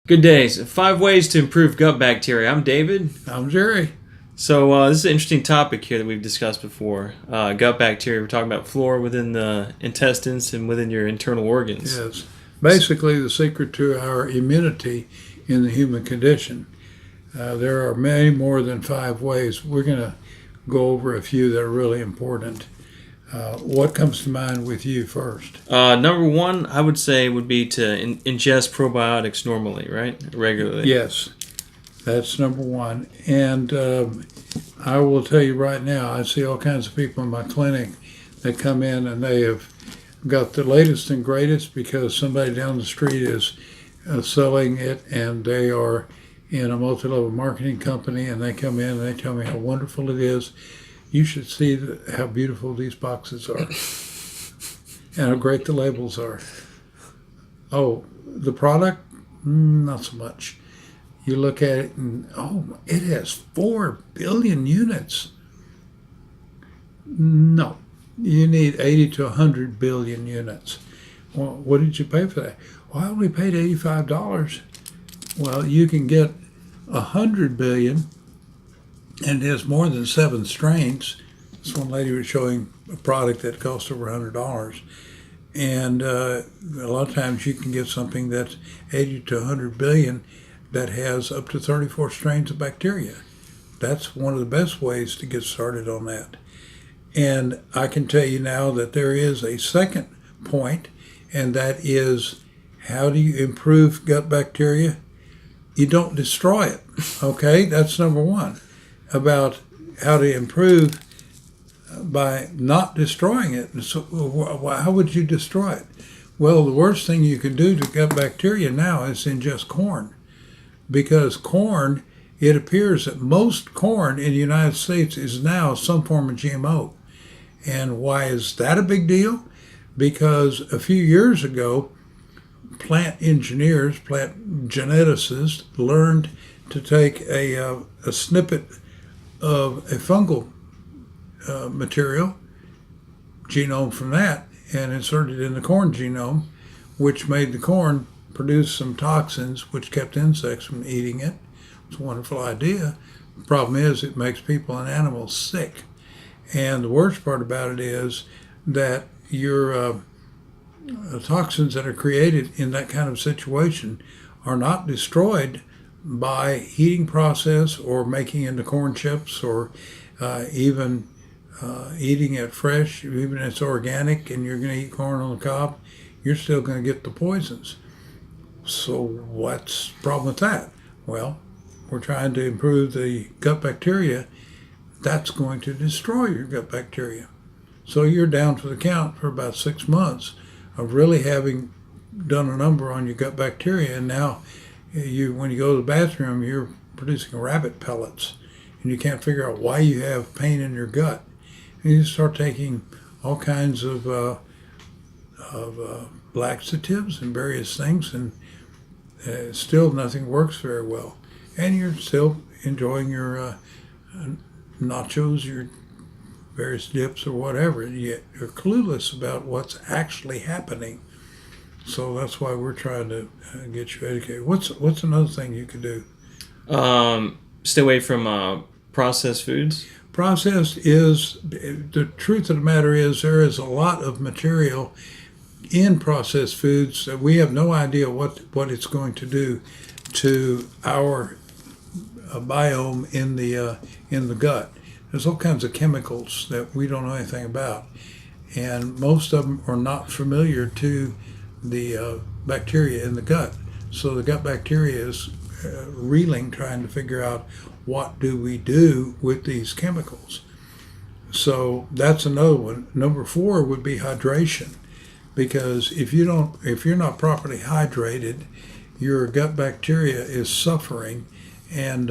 Good days. 5 ways to improve gut bacteria. I'm David. I'm Gerry. So this is an interesting topic here that we've discussed before. Gut bacteria. We're talking about flora within the intestines and within your internal organs. Yes. Basically, the secret to our immunity in the human condition. There are many more than 5 ways. We're going to go over a few that are really important. What comes to mind with you first? Number one, I would say, would be to ingest probiotics normally, right? Regularly. Yes, that's number one. And I will tell you right now, I see all kinds of people in my clinic that come in and they have got the latest and greatest because somebody down the street is selling it, and they are in a multi-level marketing company, and they come in and they tell me how wonderful it is. You should see how beautiful these boxes are and how great the labels are. Oh, the product? Not so much. You look at it and, it has 4 billion units. No, you need 80 to 100 billion units. Well, what did you pay for that? Well, I only paid $85. Well, you can get 100 billion, and it has more than 7 strains. This one lady was showing a product that cost over $100. And a lot of times you can get something that's 80 to 100 billion that has up to 34 strains of bacteria. That's one of the best ways to get started on that. And I can tell you now that there is a second point, and that is, how do you improve gut bacteria? You don't destroy it, okay? That's number one. About how to improve by not destroying it. So how would you destroy it? Well, the worst thing you can do to gut bacteria now is ingest corn, because corn, it appears that most corn in the United States is now some form of GMO. And why is that a big deal? Because a few years ago, plant engineers, plant geneticists learned to take a snippet of a fungal material, genome from that, and inserted in the corn genome, which made the corn produce some toxins which kept insects from eating it. It's a wonderful idea. The problem is it makes people and animals sick. And the worst part about it is that your toxins that are created in that kind of situation are not destroyed by heating process or making into corn chips, or even eating it fresh. Even if it's organic and you're going to eat corn on the cob, you're still going to get the poisons. So what's the problem with that? Well, we're trying to improve the gut bacteria. That's going to destroy your gut bacteria. So you're down for the count for about 6 months of really having done a number on your gut bacteria, and now when you go to the bathroom, you're producing rabbit pellets, and you can't figure out why you have pain in your gut. And you start taking all kinds of laxatives and various things, and still nothing works very well. And you're still enjoying your nachos, your various dips or whatever, yet you're clueless about what's actually happening. So that's why we're trying to get you educated. What's another thing you could do? Stay away from processed foods. Processed is, the truth of the matter is, there is a lot of material in processed foods that we have no idea what it's going to do to our biome in the gut. There's all kinds of chemicals that we don't know anything about, and most of them are not familiar to the bacteria in the gut. So the gut bacteria is reeling, trying to figure out what do we do with these chemicals. So that's another one. Number 4 would be hydration, because if you're not properly hydrated, your gut bacteria is suffering, and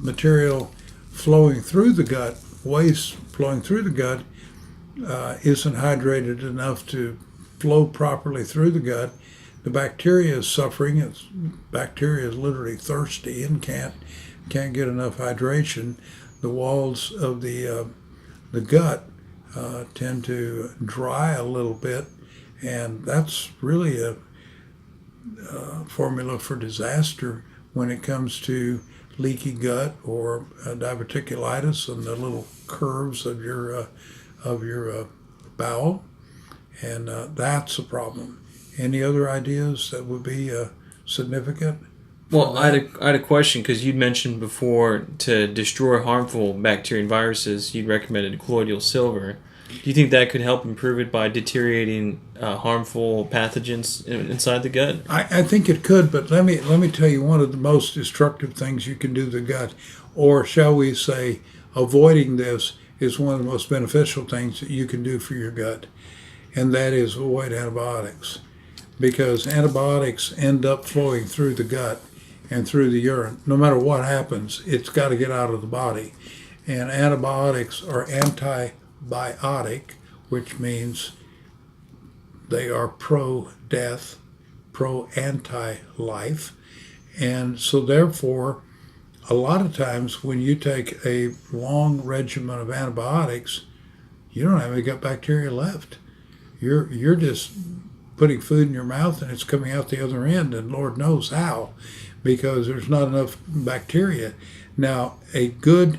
material flowing through the gut, waste flowing through the gut, isn't hydrated enough to flow properly through the gut. The bacteria is suffering. Bacteria is literally thirsty and can't get enough hydration. The walls of the gut tend to dry a little bit, and that's really formula for disaster when it comes to leaky gut or diverticulitis and the little curves of your bowel, and that's a problem. Any other ideas that would be significant? Well, I had a question because you'd mentioned before to destroy harmful bacteria and viruses, you'd recommended colloidal silver. Do you think that could help improve it by deteriorating harmful pathogens inside the gut? I think it could, but let me tell you one of the most destructive things you can do to the gut, or shall we say, avoiding this is one of the most beneficial things that you can do for your gut, and that is avoid antibiotics, because antibiotics end up flowing through the gut and through the urine. No matter what happens, it's got to get out of the body, and antibiotics are antibiotic, which means they are pro-death, pro-anti-life. And so therefore, a lot of times when you take a long regimen of antibiotics, you don't have any gut bacteria left. You're just putting food in your mouth and it's coming out the other end, and Lord knows how, because there's not enough bacteria. Now, a good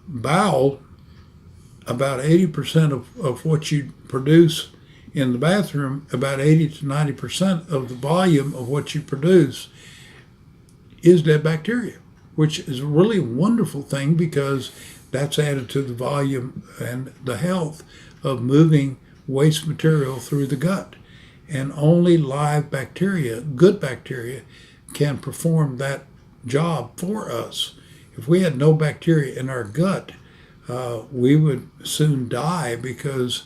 bowel, about 80% of what you produce in the bathroom, about 80 to 90% of the volume of what you produce is dead bacteria, which is a really wonderful thing because that's added to the volume and the health of moving waste material through the gut. And only live bacteria, good bacteria, can perform that job for us. If we had no bacteria in our gut, we would soon die because,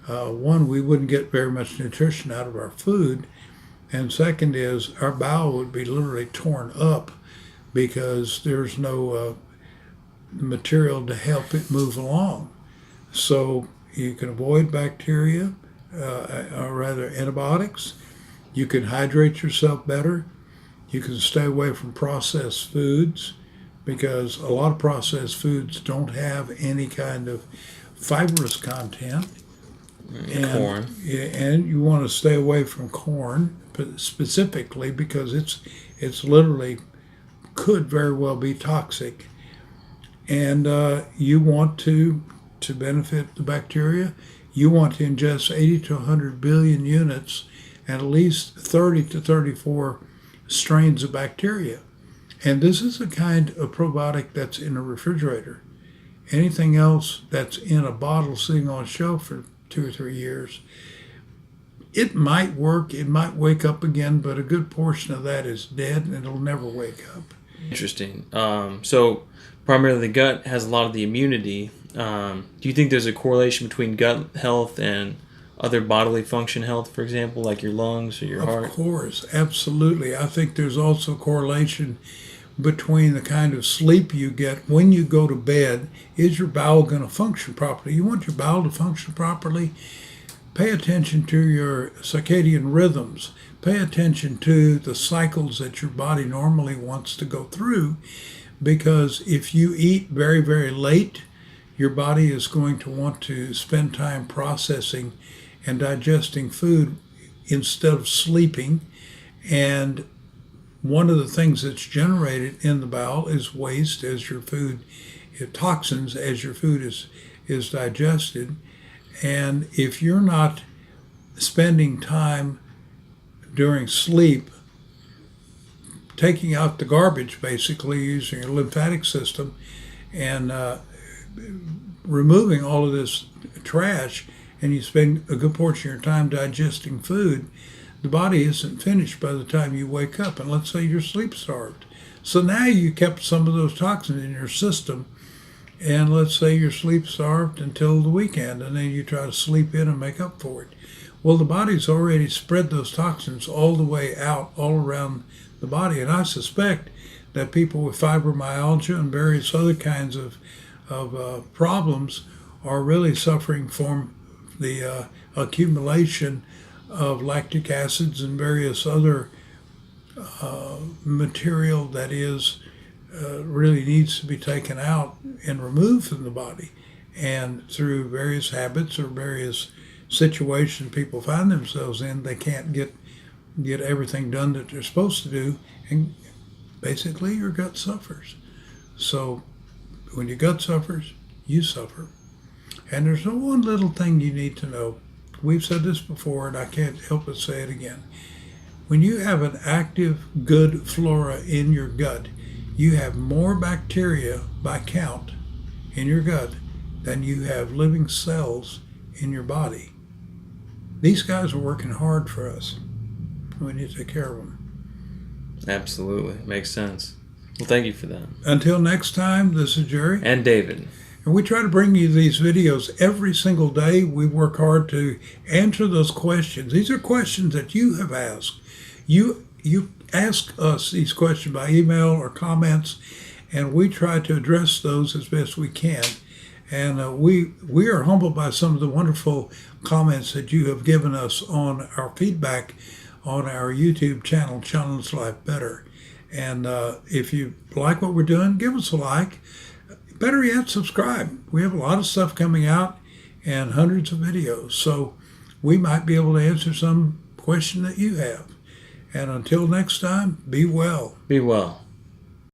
one, we wouldn't get very much nutrition out of our food, and second is our bowel would be literally torn up because there's no material to help it move along. So you can avoid bacteria, or rather antibiotics. You can hydrate yourself better. You can stay away from processed foods, because a lot of processed foods don't have any kind of fibrous content. Corn. And you want to stay away from corn specifically because it's literally could very well be toxic. And you want to benefit the bacteria, you want to ingest 80 to 100 billion units and at least 30 to 34 strains of bacteria. And this is a kind of probiotic that's in a refrigerator. Anything else that's in a bottle sitting on a shelf for 2 or 3 years, it might work, it might wake up again, but a good portion of that is dead and it'll never wake up. Interesting. So primarily the gut has a lot of the immunity. Do you think there's a correlation between gut health and other bodily function health, for example, like your lungs or your heart? Of course, absolutely. I think there's also a correlation between the kind of sleep you get when you go to bed. Is your bowel going to function properly? You want your bowel to function properly? Pay attention to your circadian rhythms. Pay attention to the cycles that your body normally wants to go through, because if you eat very, very late, your body is going to want to spend time processing and digesting food instead of sleeping. And one of the things that's generated in the bowel is waste as your food, toxins as your food is digested. And if you're not spending time during sleep taking out the garbage, basically using your lymphatic system and removing all of this trash, and you spend a good portion of your time digesting food, the body isn't finished by the time you wake up, and let's say you're sleep starved. So now you kept some of those toxins in your system, and let's say you're sleep starved until the weekend, and then you try to sleep in and make up for it. Well, the body's already spread those toxins all the way out, all around the body, and I suspect that people with fibromyalgia and various other kinds of problems are really suffering from the accumulation of lactic acids and various other material that is really needs to be taken out and removed from the body. And through various habits or various situations people find themselves in, they can't get get everything done that they're supposed to do, and basically your gut suffers. So when your gut suffers, you suffer. And there's one little thing you need to know. We've said this before, and I can't help but say it again. When you have an active, good flora in your gut, you have more bacteria by count in your gut than you have living cells in your body. These guys are working hard for us. We need to take care of them. Absolutely. Makes sense. Well, thank you for that. Until next time, this is Gerry. And David. And we try to bring you these videos every single day. We work hard to answer those questions. These are questions that you have asked. You ask us these questions by email or comments, and we try to address those as best we can. And we are humbled by some of the wonderful comments that you have given us on our feedback on our YouTube channel, Challenge Life Better. And if you like what we're doing, give us a like. Better yet, subscribe. We have a lot of stuff coming out and hundreds of videos. So we might be able to answer some question that you have. And until next time, be well. Be well.